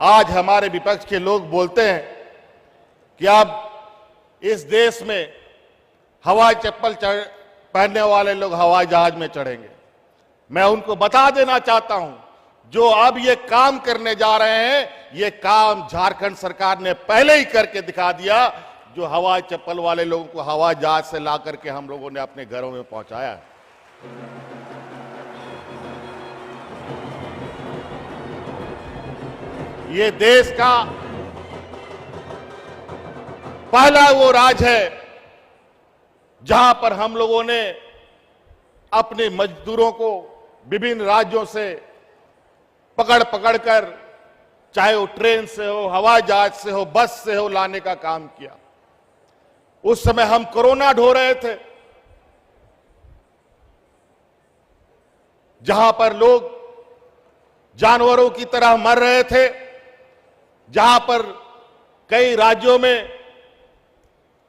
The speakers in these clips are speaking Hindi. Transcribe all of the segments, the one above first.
आज हमारे विपक्ष के लोग बोलते हैं कि अब इस देश में हवाई चप्पल पहनने वाले लोग हवाई जहाज में चढ़ेंगे। मैं उनको बता देना चाहता हूं, जो अब ये काम करने जा रहे हैं, ये काम झारखंड सरकार ने पहले ही करके दिखा दिया। जो हवाई चप्पल वाले लोगों को हवाई जहाज से ला करके हम लोगों ने अपने घरों में पहुंचाया है। ये देश का पहला वो राज है जहां पर हम लोगों ने अपने मजदूरों को विभिन्न राज्यों से पकड़ पकड़ कर, चाहे वो ट्रेन से हो, हवाई जहाज से हो, बस से हो, लाने का काम किया। उस समय हम कोरोना ढो रहे थे, जहां पर लोग जानवरों की तरह मर रहे थे, जहां पर कई राज्यों में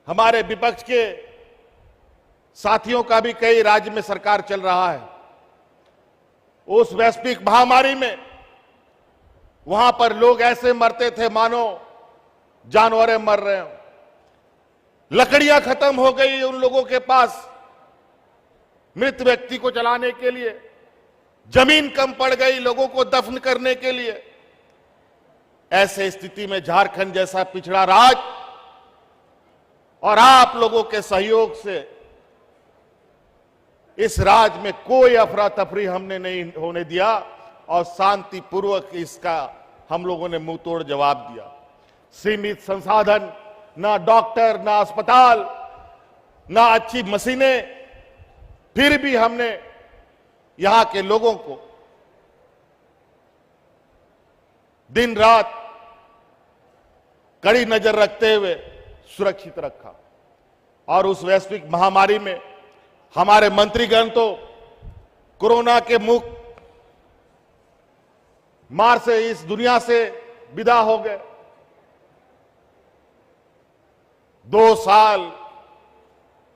हमारे विपक्ष के साथियों का भी कई राज्य में सरकार चल रहा है। उस वैश्विक महामारी में वहां पर लोग ऐसे मरते थे मानो जानवरें मर रहे हो। लकड़ियां खत्म हो गई उन लोगों के पास मृत व्यक्ति को जलाने के लिए, जमीन कम पड़ गई लोगों को दफन करने के लिए। ऐसे स्थिति में झारखंड जैसा पिछड़ा राज्य और आप लोगों के सहयोग से इस राज्य में कोई अफरा तफरी हमने नहीं होने दिया और शांतिपूर्वक इसका हम लोगों ने मुंह तोड़ जवाब दिया। सीमित संसाधन, ना डॉक्टर, ना अस्पताल, ना अच्छी मशीनें, फिर भी हमने यहां के लोगों को दिन रात कड़ी नजर रखते हुए सुरक्षित रखा। और उस वैश्विक महामारी में हमारे मंत्रीगण तो कोरोना के मुख मार से इस दुनिया से विदा हो गए। 2 साल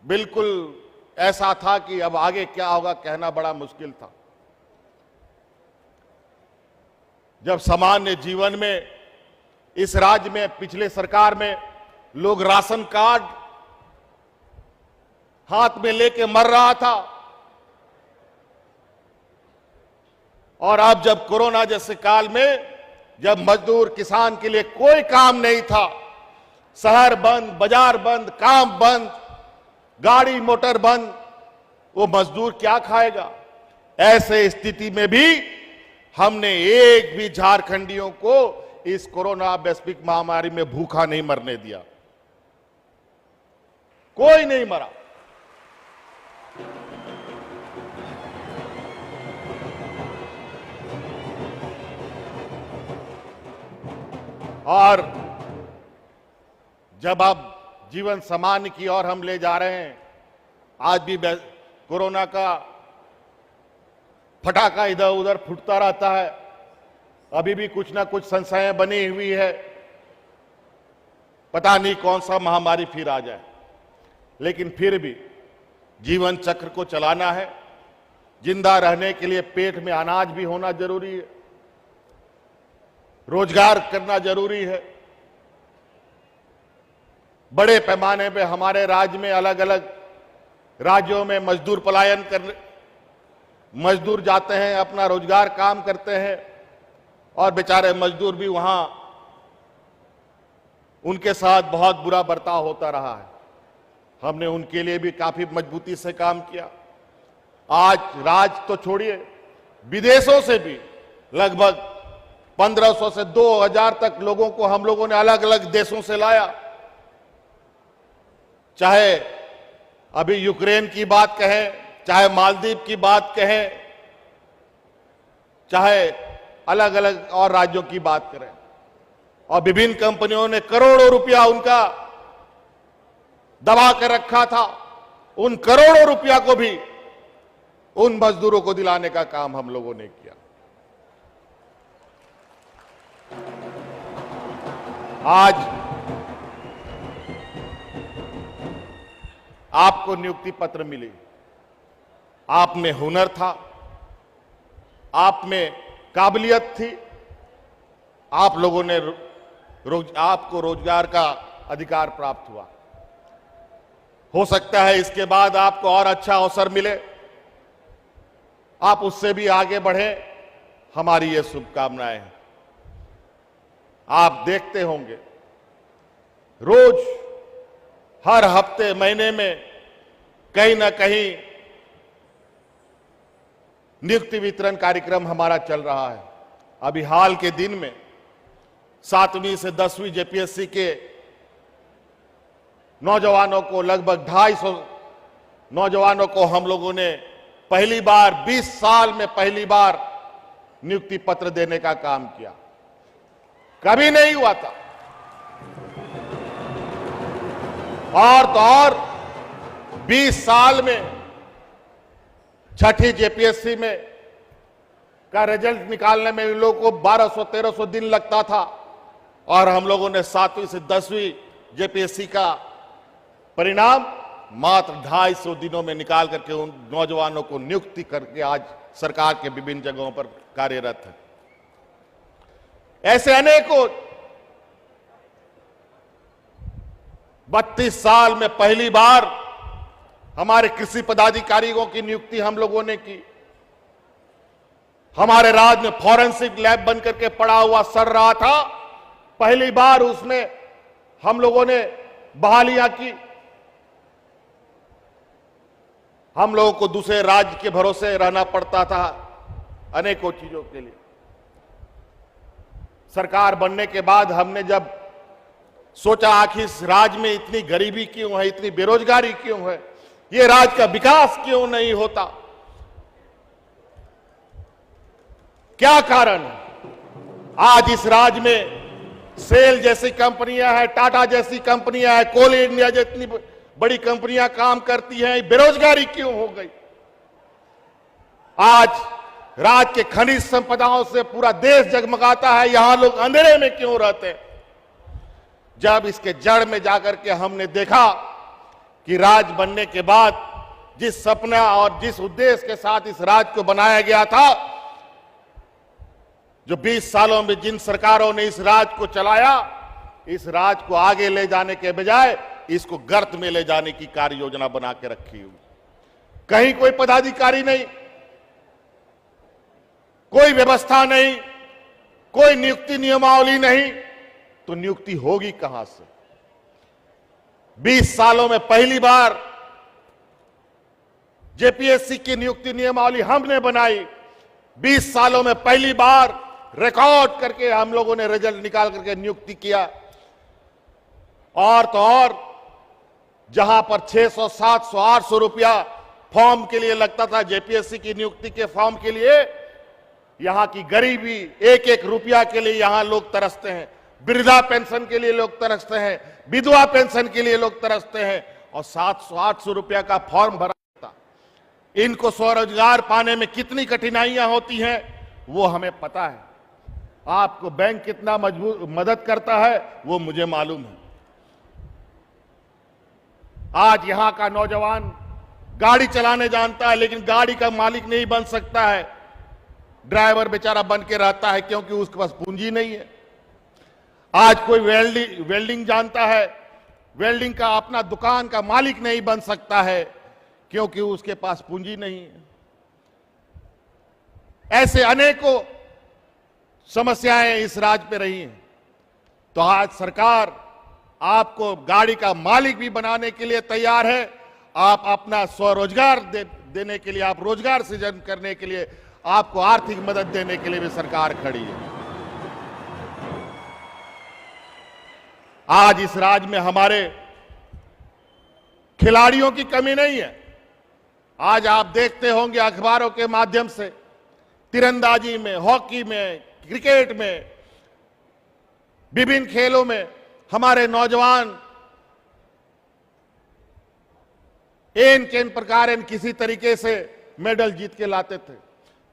बिल्कुल ऐसा था कि अब आगे क्या होगा कहना बड़ा मुश्किल था। जब सामान्य जीवन में इस राज्य में पिछले सरकार में लोग राशन कार्ड हाथ में लेके मर रहा था, और अब जब कोरोना जैसे काल में जब मजदूर किसान के लिए कोई काम नहीं था, शहर बंद, बाजार बंद, काम बंद, गाड़ी मोटर बंद, वो मजदूर क्या खाएगा? ऐसे स्थिति में भी हमने एक भी झारखंडियों को इस कोरोना वैश्विक महामारी में भूखा नहीं मरने दिया। कोई नहीं मरा। और जब अब जीवन सामान्य की ओर हम ले जा रहे हैं, आज भी कोरोना का फटाका इधर उधर फूटता रहता है, अभी भी कुछ ना कुछ संशय बनी हुई है, पता नहीं कौन सा महामारी फिर आ जाए। लेकिन फिर भी जीवन चक्र को चलाना है। जिंदा रहने के लिए पेट में अनाज भी होना जरूरी है, रोजगार करना जरूरी है। बड़े पैमाने पे हमारे राज्य में अलग अलग राज्यों में मजदूर पलायन कर, मजदूर जाते हैं, अपना रोजगार काम करते हैं, और बेचारे मजदूर भी वहां उनके साथ बहुत बुरा बर्ताव होता रहा है। हमने उनके लिए भी काफी मजबूती से काम किया। आज राज्य तो छोड़िए, विदेशों से भी लगभग 1500 से 2000 तक लोगों को हम लोगों ने अलग अलग देशों से लाया। चाहे अभी यूक्रेन की बात कहें, चाहे मालदीव की बात कहें, चाहे अलग अलग और राज्यों की बात करें, और विभिन्न कंपनियों ने करोड़ों रुपया उनका दबा कर रखा था। उन करोड़ों रुपया को भी उन मजदूरों को दिलाने का काम हम लोगों ने किया। आज आपको नियुक्ति पत्र मिली, आप में हुनर था, आप में काबिलियत थी, आप लोगों ने आपको रोजगार का अधिकार प्राप्त हुआ। हो सकता है इसके बाद आपको और अच्छा अवसर मिले, आप उससे भी आगे बढ़े, हमारी ये शुभकामनाएं हैं। आप देखते होंगे रोज, हर हफ्ते, महीने में कहीं ना कहीं नियुक्ति वितरण कार्यक्रम हमारा चल रहा है। अभी हाल के दिन में 7वीं से 10वीं जेपीएससी के नौजवानों को, लगभग 250 नौजवानों को हम लोगों ने पहली बार 20 साल में पहली बार नियुक्ति पत्र देने का काम किया। कभी नहीं हुआ था। और तो और 20 साल में छठी जेपीएससी में का रिजल्ट निकालने में इन लोगों को 1200-1300 दिन लगता था, और हम लोगों ने 7वीं से 10वीं जेपीएससी का परिणाम मात्र 250 दिनों में निकाल करके उन नौजवानों को नियुक्ति करके आज सरकार के विभिन्न जगहों पर कार्यरत है। ऐसे अनेकों 32 साल में पहली बार हमारे कृषि पदाधिकारियों की नियुक्ति हम लोगों ने की। हमारे राज्य में फॉरेंसिक लैब बन करके पड़ा हुआ सड़ रहा था, पहली बार उसमें हम लोगों ने बहालियां की। हम लोगों को दूसरे राज्य के भरोसे रहना पड़ता था अनेकों चीजों के लिए। सरकार बनने के बाद हमने जब सोचा आखिर इस राज्य में इतनी गरीबी क्यों है, इतनी बेरोजगारी क्यों है, ये राज्य का विकास क्यों नहीं होता, क्या कारण है? आज इस राज्य में सेल जैसी कंपनियां हैं, टाटा जैसी कंपनियां हैं, कोल इंडिया जितनी बड़ी कंपनियां काम करती हैं, बेरोजगारी क्यों हो गई? आज राज्य के खनिज संपदाओं से पूरा देश जगमगाता है, यहां लोग अंधेरे में क्यों रहते हैं? जब इसके जड़ में जाकर के हमने देखा कि राज्य बनने के बाद जिस सपना और जिस उद्देश्य के साथ इस राज्य को बनाया गया था, जो 20 सालों में जिन सरकारों ने इस राज्य को चलाया, इस राज्य को आगे ले जाने के बजाय इसको गर्त में ले जाने की कार्य योजना बना के रखी हुई। कहीं कोई पदाधिकारी नहीं, कोई व्यवस्था नहीं, कोई नियुक्ति नियमावली नहीं, तो नियुक्ति होगी कहां से? 20 सालों में पहली बार जेपीएससी की नियुक्ति नियमावली हमने बनाई। 20 सालों में पहली बार रिकॉर्ड करके हम लोगों ने रिजल्ट निकाल करके नियुक्ति किया। और तो और जहां पर 600, 700, 800 रुपया फॉर्म के लिए लगता था, जेपीएससी की नियुक्ति के फॉर्म के लिए, यहां की गरीबी, एक एक रुपया के लिए यहां लोग तरसते हैं। वृद्धा पेंशन के लिए लोग तरसते हैं, विधवा पेंशन के लिए लोग तरसते हैं, और 700-800 रुपया का फॉर्म भरा था। इनको स्वरोजगार पाने में कितनी कठिनाइयां होती हैं वो हमें पता है। आपको बैंक कितना मदद करता है वो मुझे मालूम है। आज यहां का नौजवान गाड़ी चलाने जानता है, लेकिन गाड़ी का मालिक नहीं बन सकता है, ड्राइवर बेचारा बन के रहता है, क्योंकि उसके पास पूंजी नहीं है। आज कोई वेल्डिंग जानता है, वेल्डिंग का अपना दुकान का मालिक नहीं बन सकता है, क्योंकि उसके पास पूंजी नहीं है। ऐसे अनेकों समस्याएं इस राज्य पे रही हैं। तो आज सरकार आपको गाड़ी का मालिक भी बनाने के लिए तैयार है। आप अपना स्वरोजगार देने के लिए, आप रोजगार सृजन करने के लिए, आपको आर्थिक मदद देने के लिए भी सरकार खड़ी है। आज इस राज्य में हमारे खिलाड़ियों की कमी नहीं है। आज आप देखते होंगे अखबारों के माध्यम से, तीरंदाजी में, हॉकी में, क्रिकेट में, विभिन्न खेलों में हमारे नौजवान इन प्रकार किसी तरीके से मेडल जीत के लाते थे।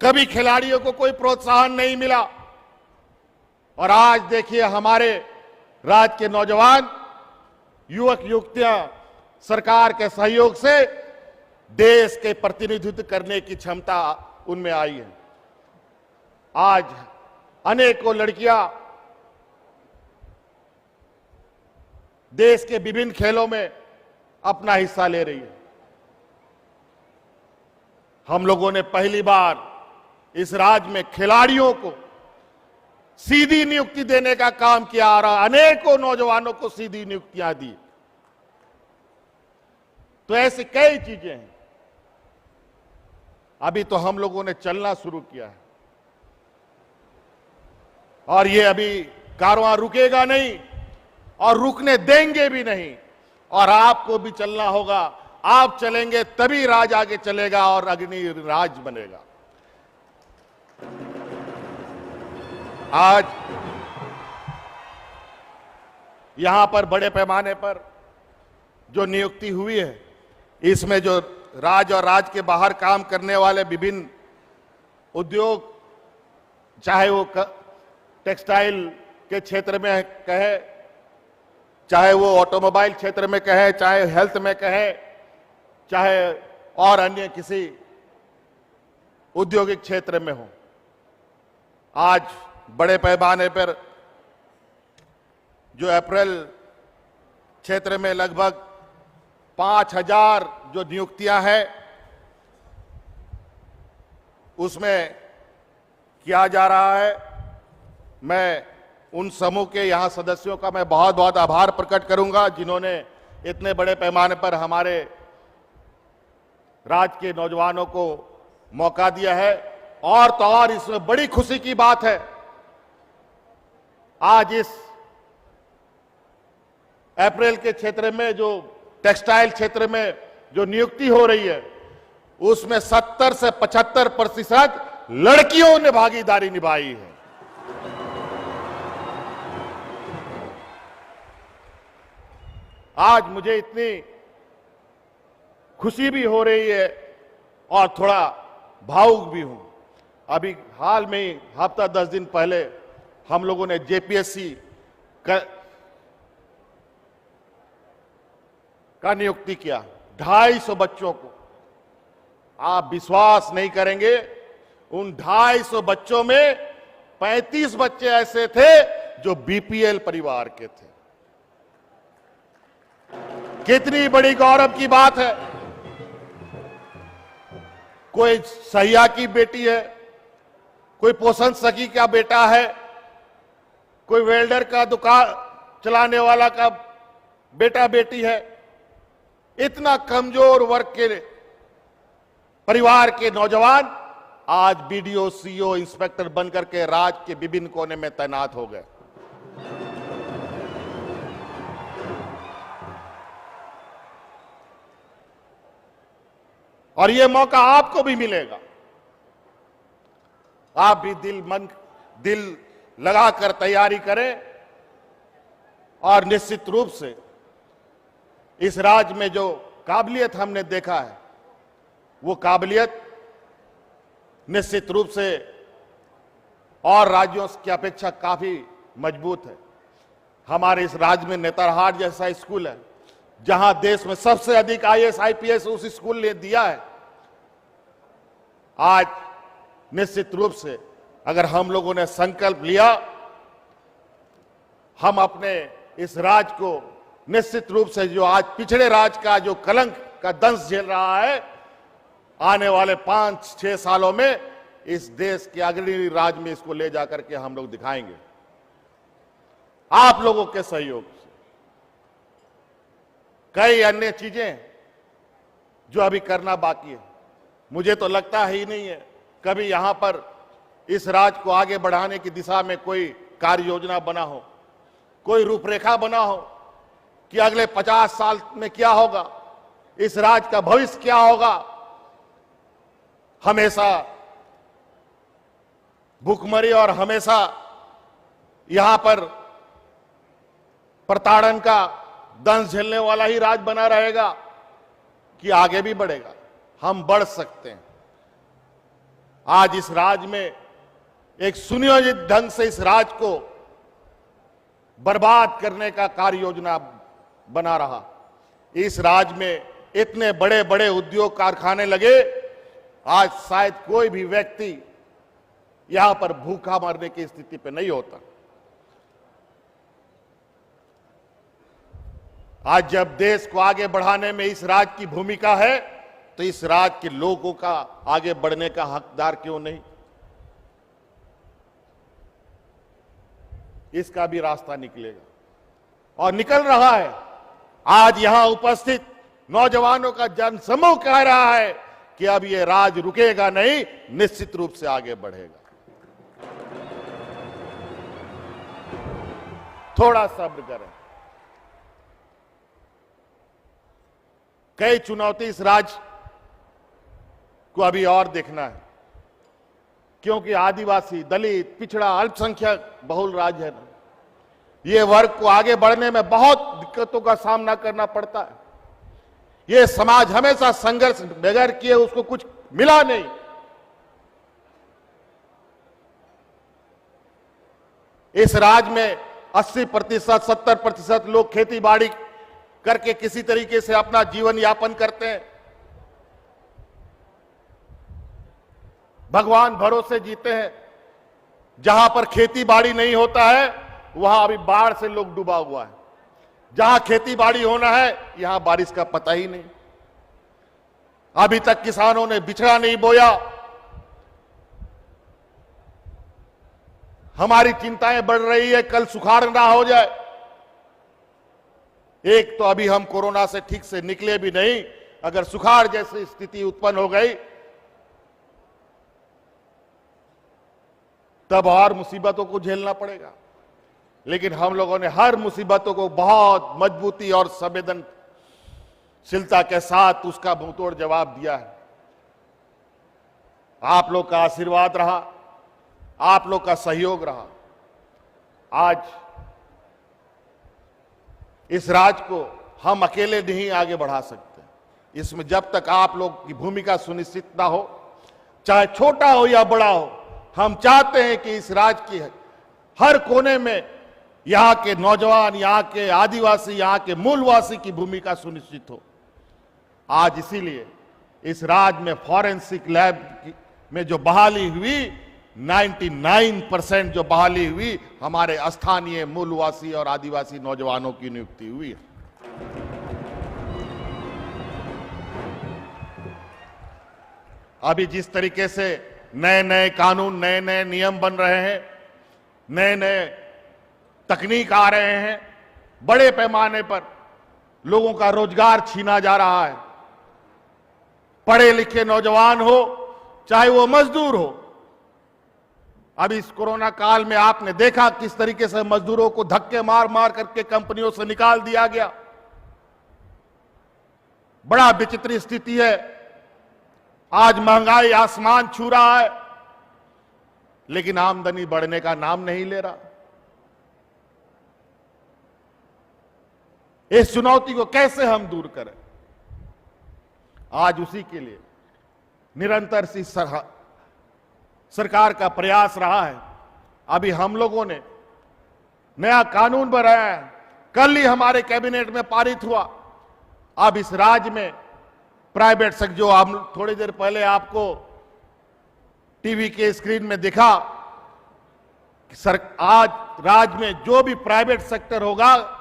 कभी खिलाड़ियों को कोई प्रोत्साहन नहीं मिला, और आज देखिए हमारे राज्य के नौजवान, युवक युवतियां सरकार के सहयोग से देश के प्रतिनिधित्व करने की क्षमता उनमें आई है। आज अनेकों लड़कियां देश के विभिन्न खेलों में अपना हिस्सा ले रही है। हम लोगों ने पहली बार इस राज्य में खिलाड़ियों को सीधी नियुक्ति देने का काम किया आ रहा, अनेकों नौजवानों को सीधी नियुक्तियां दी। तो ऐसी कई चीजें हैं। अभी तो हम लोगों ने चलना शुरू किया है और ये अभी कारवां रुकेगा नहीं और रुकने देंगे भी नहीं। और आपको भी चलना होगा। आप चलेंगे तभी राज आगे चलेगा और अग्नि राज बनेगा। आज यहां पर बड़े पैमाने पर जो नियुक्ति हुई है, इसमें जो राज और राज के बाहर काम करने वाले विभिन्न उद्योग, चाहे वो टेक्सटाइल के क्षेत्र में कहे, चाहे वो ऑटोमोबाइल क्षेत्र में कहे, चाहे हेल्थ में कहे, चाहे और अन्य किसी औद्योगिक क्षेत्र में हो, आज बड़े पैमाने पर जो अप्रैल क्षेत्र में लगभग 5000 जो नियुक्तियां हैं, उसमें किया जा रहा है। मैं उन समूह के यहां सदस्यों का मैं बहुत बहुत आभार प्रकट करूंगा जिन्होंने इतने बड़े पैमाने पर हमारे राज्य के नौजवानों को मौका दिया है। और तो और इसमें बड़ी खुशी की बात है, आज इस अप्रैल के क्षेत्र में जो टेक्सटाइल क्षेत्र में जो नियुक्ति हो रही है, उसमें 70 से 75% लड़कियों ने भागीदारी निभाई है। आज मुझे इतनी खुशी भी हो रही है और थोड़ा भावुक भी हूं। अभी हाल में ही हफ्ता 10 दिन पहले हम लोगों ने जेपीएससी का नियुक्ति किया 250 बच्चों को। आप विश्वास नहीं करेंगे, उन 250 बच्चों में 35 बच्चे ऐसे थे जो बीपीएल परिवार के थे। कितनी बड़ी गौरव की बात है। कोई सहिया की बेटी है, कोई पोषण सखी का बेटा है, कोई वेल्डर का दुकान चलाने वाला का बेटा बेटी है। इतना कमजोर वर्ग के परिवार के नौजवान आज बीडीओ, सीईओ, इंस्पेक्टर बनकर के राज्य के विभिन्न कोने में तैनात हो गए। और यह मौका आपको भी मिलेगा। आप भी दिल लगाकर तैयारी करें और निश्चित रूप से इस राज्य में जो काबिलियत हमने देखा है, वो काबिलियत निश्चित रूप से और राज्यों की अपेक्षा काफी मजबूत है। हमारे इस राज्य में नेतरहाट जैसा स्कूल है, जहां देश में सबसे अधिक आईएएस आईपीएस उस स्कूल ने दिया है। आज निश्चित रूप से अगर हम लोगों ने संकल्प लिया, हम अपने इस राज्य को निश्चित रूप से जो आज पिछड़े राज्य का जो कलंक का दंश झेल रहा है, आने वाले 5-6 सालों में इस देश के अग्रणी राज्य में इसको ले जाकर के हम लोग दिखाएंगे, आप लोगों के सहयोग से। कई अन्य चीजें जो अभी करना बाकी है, मुझे तो लगता ही नहीं है कभी यहां पर इस राज्य को आगे बढ़ाने की दिशा में कोई कार्य योजना बना हो, कोई रूपरेखा बना हो कि अगले 50 साल में क्या होगा, इस राज्य का भविष्य क्या होगा। हमेशा भूखमरी और हमेशा यहां पर प्रताड़न का दंश झेलने वाला ही राज्य बना रहेगा कि आगे भी बढ़ेगा। हम बढ़ सकते हैं। आज इस राज्य में एक सुनियोजित ढंग से इस राज्य को बर्बाद करने का कार्य योजना बना रहा। इस राज्य में इतने बड़े बड़े उद्योग कारखाने लगे, आज शायद कोई भी व्यक्ति यहां पर भूखा मरने की स्थिति पे नहीं होता। आज जब देश को आगे बढ़ाने में इस राज्य की भूमिका है, तो इस राज्य के लोगों का आगे बढ़ने का हकदार क्यों नहीं? इसका भी रास्ता निकलेगा और निकल रहा है। आज यहां उपस्थित नौजवानों का जनसमूह कह रहा है कि अब यह राज रुकेगा नहीं, निश्चित रूप से आगे बढ़ेगा। थोड़ा सब्र करें। कई चुनौती इस राज्य को अभी और देखना है, क्योंकि आदिवासी, दलित, पिछड़ा, अल्पसंख्यक बहुल राज्य है ना, ये वर्ग को आगे बढ़ने में बहुत दिक्कतों का सामना करना पड़ता है। ये समाज हमेशा संघर्ष बगैर किए उसको कुछ मिला नहीं। इस राज्य में 80%, 70% लोग खेती बाड़ी करके किसी तरीके से अपना जीवन यापन करते हैं, भगवान भरोसे जीते हैं। जहां पर खेती बाड़ी नहीं होता है, वहां अभी बाढ़ से लोग डूबा हुआ है। जहां खेती बाड़ी होना है, यहां बारिश का पता ही नहीं। अभी तक किसानों ने बिचड़ा नहीं बोया। हमारी चिंताएं बढ़ रही है, कल सुखाड़ ना हो जाए। एक तो अभी हम कोरोना से ठीक से निकले भी नहीं, अगर सुखाड़ जैसी स्थिति उत्पन्न हो गई तब और मुसीबतों को झेलना पड़ेगा। लेकिन हम लोगों ने हर मुसीबतों को बहुत मजबूती और संवेदनशीलता के साथ उसका मुंहतोड़ जवाब दिया है। आप लोग का आशीर्वाद रहा, आप लोग का सहयोग रहा। आज इस राज्य को हम अकेले नहीं आगे बढ़ा सकते। इसमें जब तक आप लोग की भूमिका सुनिश्चित ना हो, चाहे छोटा हो या बड़ा हो, हम चाहते हैं कि इस राज्य की हर कोने में यहां के नौजवान, यहां के आदिवासी, यहां के मूलवासी की भूमिका सुनिश्चित हो। आज इसीलिए इस राज्य में फॉरेंसिक लैब में जो बहाली हुई, 99% जो बहाली हुई हमारे स्थानीय मूलवासी और आदिवासी नौजवानों की नियुक्ति हुई है। अभी जिस तरीके से नए नए कानून, नए नए नियम बन रहे हैं, नए नए तकनीक आ रहे हैं, बड़े पैमाने पर लोगों का रोजगार छीना जा रहा है। पढ़े लिखे नौजवान हो, चाहे वो मजदूर हो। अब इस कोरोना काल में आपने देखा किस तरीके से मजदूरों को धक्के मार मार करके कंपनियों से निकाल दिया गया। बड़ा विचित्र स्थिति है। आज महंगाई आसमान छू रहा है, लेकिन आमदनी बढ़ने का नाम नहीं ले रहा। इस चुनौती को कैसे हम दूर करें? आज उसी के लिए निरंतर सी सरकार का प्रयास रहा है। अभी हम लोगों ने नया कानून बनाया है, कल ही हमारे कैबिनेट में पारित हुआ। अब इस राज्य में प्राइवेट सेक्टर, जो हम थोड़ी देर पहले आपको टीवी के स्क्रीन में दिखा, आज राज्य में जो भी प्राइवेट सेक्टर होगा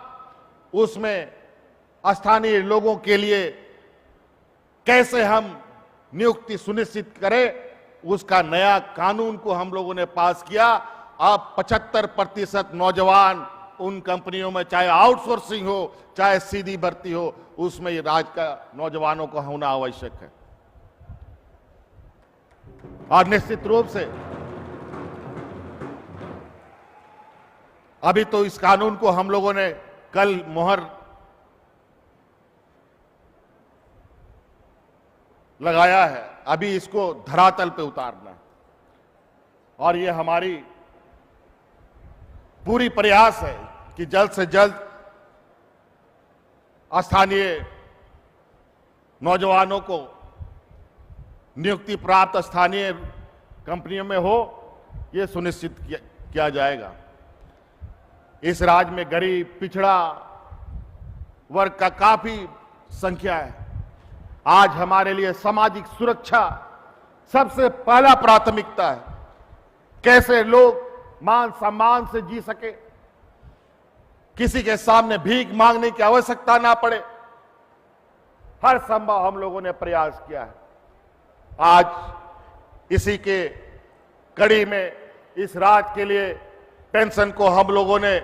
उसमें स्थानीय लोगों के लिए कैसे हम नियुक्ति सुनिश्चित करें, उसका नया कानून को हम लोगों ने पास किया। अब 75% नौजवान उन कंपनियों में, चाहे आउटसोर्सिंग हो चाहे सीधी भर्ती हो, उसमें ये राज्य का नौजवानों को होना आवश्यक है। और निश्चित रूप से अभी तो इस कानून को हम लोगों ने कल मोहर लगाया है, अभी इसको धरातल पे उतारना है। और ये हमारी पूरी प्रयास है कि जल्द से जल्द स्थानीय नौजवानों को नियुक्ति प्राप्त स्थानीय कंपनियों में हो, ये सुनिश्चित किया जाएगा। इस राज्य में गरीब, पिछड़ा वर्ग का काफी संख्या है। आज हमारे लिए सामाजिक सुरक्षा सबसे पहला प्राथमिकता है। कैसे लोग मान सम्मान से जी सके, किसी के सामने भीख मांगने की आवश्यकता ना पड़े, हर संभव हम लोगों ने प्रयास किया है। आज इसी के कड़ी में इस राज्य के लिए पेंशन को हम लोगों ने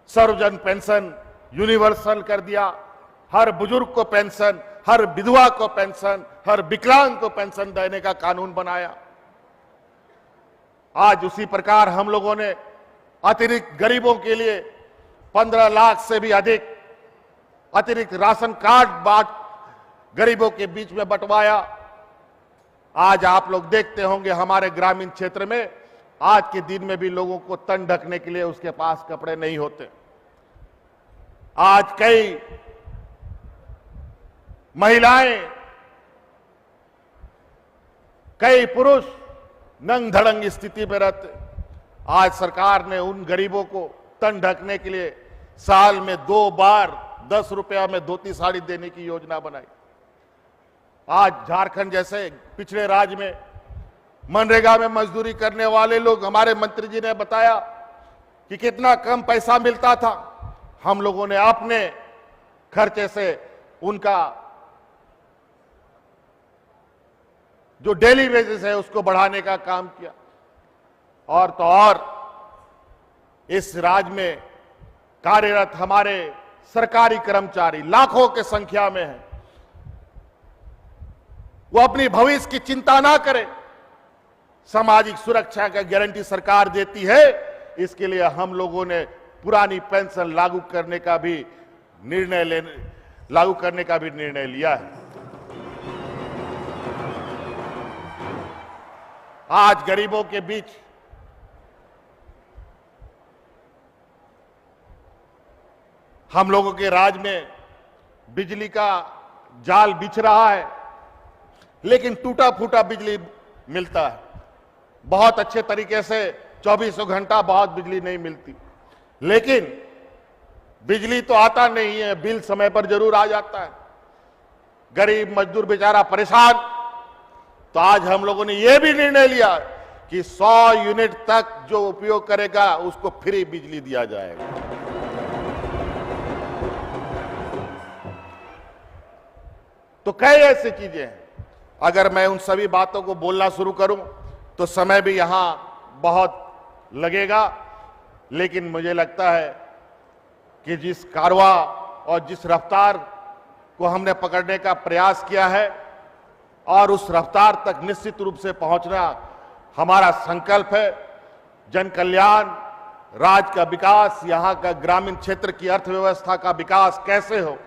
सर्वजन पेंशन यूनिवर्सल कर दिया। हर बुजुर्ग को पेंशन, हर विधवा को पेंशन, हर विकलांग को पेंशन देने का कानून बनाया। आज उसी प्रकार हम लोगों ने अतिरिक्त गरीबों के लिए 15 लाख से भी अधिक अतिरिक्त राशन कार्ड गरीबों के बीच में बंटवाया। आज आप लोग देखते होंगे हमारे ग्रामीण क्षेत्र में आज के दिन में भी लोगों को तन ढकने के लिए उसके पास कपड़े नहीं होते। आज कई महिलाएं, कई पुरुष नंग धड़ंग स्थिति में रहते। आज सरकार ने उन गरीबों को तन ढकने के लिए साल में 2 बार 10 रुपया में धोती साड़ी देने की योजना बनाई। आज झारखंड जैसे पिछड़े राज्य में मनरेगा में मजदूरी करने वाले लोग, हमारे मंत्री जी ने बताया कि कितना कम पैसा मिलता था। हम लोगों ने अपने खर्चे से उनका जो डेली वेजेस है उसको बढ़ाने का काम किया। और तो और इस राज्य में कार्यरत हमारे सरकारी कर्मचारी लाखों के संख्या में हैं, वो अपनी भविष्य की चिंता ना करें। सामाजिक सुरक्षा का गारंटी सरकार देती है। इसके लिए हम लोगों ने पुरानी पेंशन लागू करने का भी निर्णय लिया है। आज गरीबों के बीच हम लोगों के राज्य में बिजली का जाल बिछ रहा है, लेकिन टूटा फूटा बिजली मिलता है। बहुत अच्छे तरीके से 24 घंटा बहुत बिजली नहीं मिलती, लेकिन बिजली तो आता नहीं है, बिल समय पर जरूर आ जाता है। गरीब मजदूर बेचारा परेशान। तो आज हम लोगों ने यह भी निर्णय लिया कि 100 यूनिट तक जो उपयोग करेगा उसको फ्री बिजली दिया जाएगा। तो कई ऐसी चीजें हैं, अगर मैं उन सभी बातों को बोलना शुरू करूं तो समय भी यहां बहुत लगेगा। लेकिन मुझे लगता है कि जिस कारवा और जिस रफ्तार को हमने पकड़ने का प्रयास किया है और उस रफ्तार तक निश्चित रूप से पहुंचना हमारा संकल्प है। जन कल्याण, राज्य का विकास, यहां का ग्रामीण क्षेत्र की अर्थव्यवस्था का विकास कैसे हो।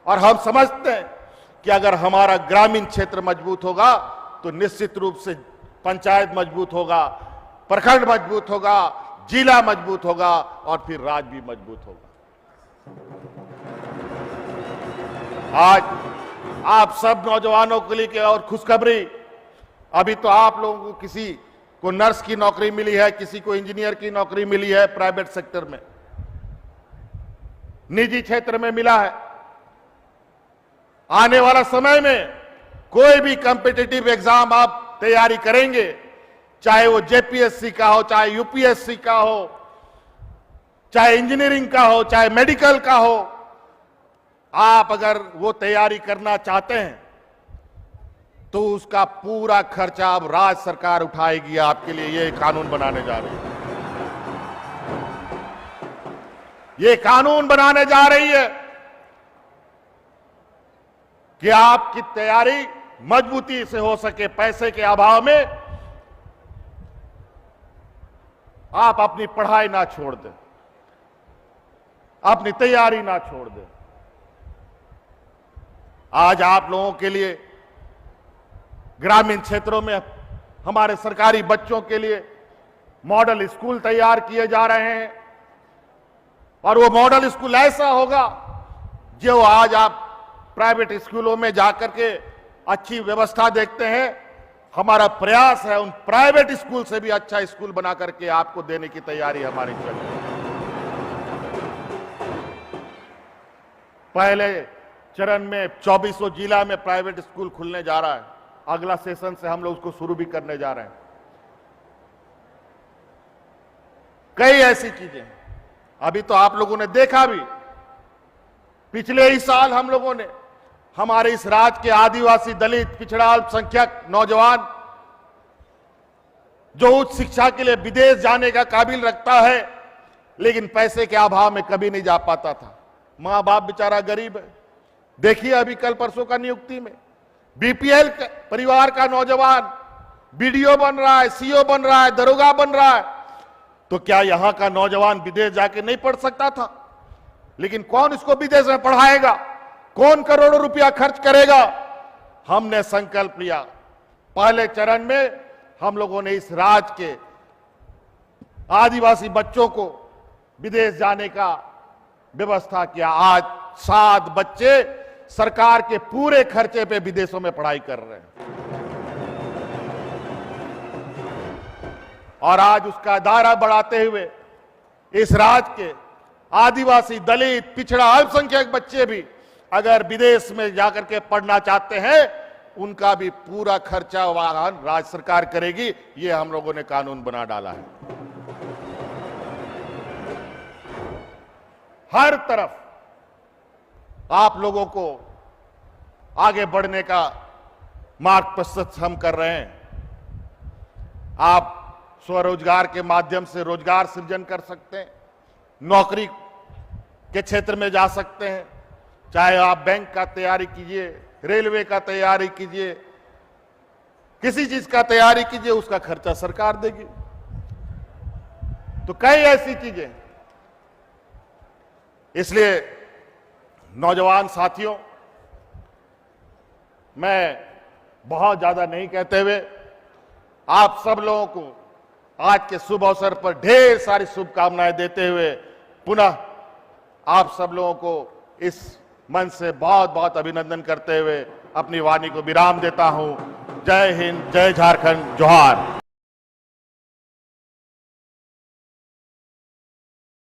और हम समझते हैं कि अगर हमारा ग्रामीण क्षेत्र मजबूत होगा तो निश्चित रूप से पंचायत मजबूत होगा, प्रखंड मजबूत होगा, जिला मजबूत होगा और फिर राज्य भी मजबूत होगा। आज आप सब नौजवानों के लिए और खुशखबरी, अभी तो आप लोगों को किसी को नर्स की नौकरी मिली है, किसी को इंजीनियर की नौकरी मिली है प्राइवेट सेक्टर में, निजी क्षेत्र में मिला है। आने वाला समय में कोई भी कॉम्पिटिटिव एग्जाम आप तैयारी करेंगे, चाहे वो जेपीएससी का हो, चाहे यूपीएससी का हो, चाहे इंजीनियरिंग का हो, चाहे मेडिकल का हो, आप अगर वो तैयारी करना चाहते हैं तो उसका पूरा खर्चा अब राज्य सरकार उठाएगी। आपके लिए ये कानून बनाने जा रही है, ये कानून बनाने जा रही है कि आपकी तैयारी मजबूती से हो सके। पैसे के अभाव में आप अपनी पढ़ाई ना छोड़ दें, अपनी तैयारी ना छोड़ दें। आज आप लोगों के लिए ग्रामीण क्षेत्रों में हमारे सरकारी बच्चों के लिए मॉडल स्कूल तैयार किए जा रहे हैं। और वो मॉडल स्कूल ऐसा होगा जो आज आप प्राइवेट स्कूलों में जाकर के अच्छी व्यवस्था देखते हैं। हमारा प्रयास है उन प्राइवेट स्कूल से भी अच्छा स्कूल बना करके आपको देने की तैयारी हमारी चल रही है। पहले चरण में 2400 जिला में प्राइवेट स्कूल खुलने जा रहा है। अगला सेशन से हम लोग उसको शुरू भी करने जा रहे हैं। कई ऐसी चीजें हैं। अभी तो आप लोगों ने देखा भी, पिछले ही साल हम लोगों ने हमारे इस राज्य के आदिवासी, दलित, पिछड़ा, अल्पसंख्यक नौजवान जो उच्च शिक्षा के लिए विदेश जाने का काबिल रखता है लेकिन पैसे के अभाव में कभी नहीं जा पाता था, मां बाप बेचारा गरीब है। देखिए अभी कल परसों का नियुक्ति में बीपीएल परिवार का नौजवान बीडीओ बन रहा है, सीओ बन रहा है, दरोगा बन रहा है। तो क्या यहां का नौजवान विदेश जाके नहीं पढ़ सकता था? लेकिन कौन इसको विदेश में पढ़ाएगा? कौन करोड़ों रुपया खर्च करेगा? हमने संकल्प लिया, पहले चरण में हम लोगों ने इस राज्य के आदिवासी बच्चों को विदेश जाने का व्यवस्था किया। आज 7 बच्चे सरकार के पूरे खर्चे पे विदेशों में पढ़ाई कर रहे हैं और आज उसका दायरा बढ़ाते हुए इस राज्य के आदिवासी, दलित, पिछड़ा, अल्पसंख्यक बच्चे भी अगर विदेश में जाकर के पढ़ना चाहते हैं, उनका भी पूरा खर्चा वाहन राज्य सरकार करेगी। ये हम लोगों ने कानून बना डाला है। हर तरफ आप लोगों को आगे बढ़ने का मार्ग प्रशस्त हम कर रहे हैं। आप स्वरोजगार के माध्यम से रोजगार सृजन कर सकते हैं, नौकरी के क्षेत्र में जा सकते हैं, चाहे आप बैंक का तैयारी कीजिए, रेलवे का तैयारी कीजिए, किसी चीज का तैयारी कीजिए, उसका खर्चा सरकार देगी। तो कई ऐसी चीजें। इसलिए नौजवान साथियों, मैं बहुत ज्यादा नहीं कहते हुए आप सब लोगों को आज के शुभ अवसर पर ढेर सारी शुभकामनाएं देते हुए पुनः आप सब लोगों को इस मन से बहुत बहुत अभिनंदन करते हुए अपनी वाणी को विराम देता हूं। जय हिंद, जय झारखंड, जोहार।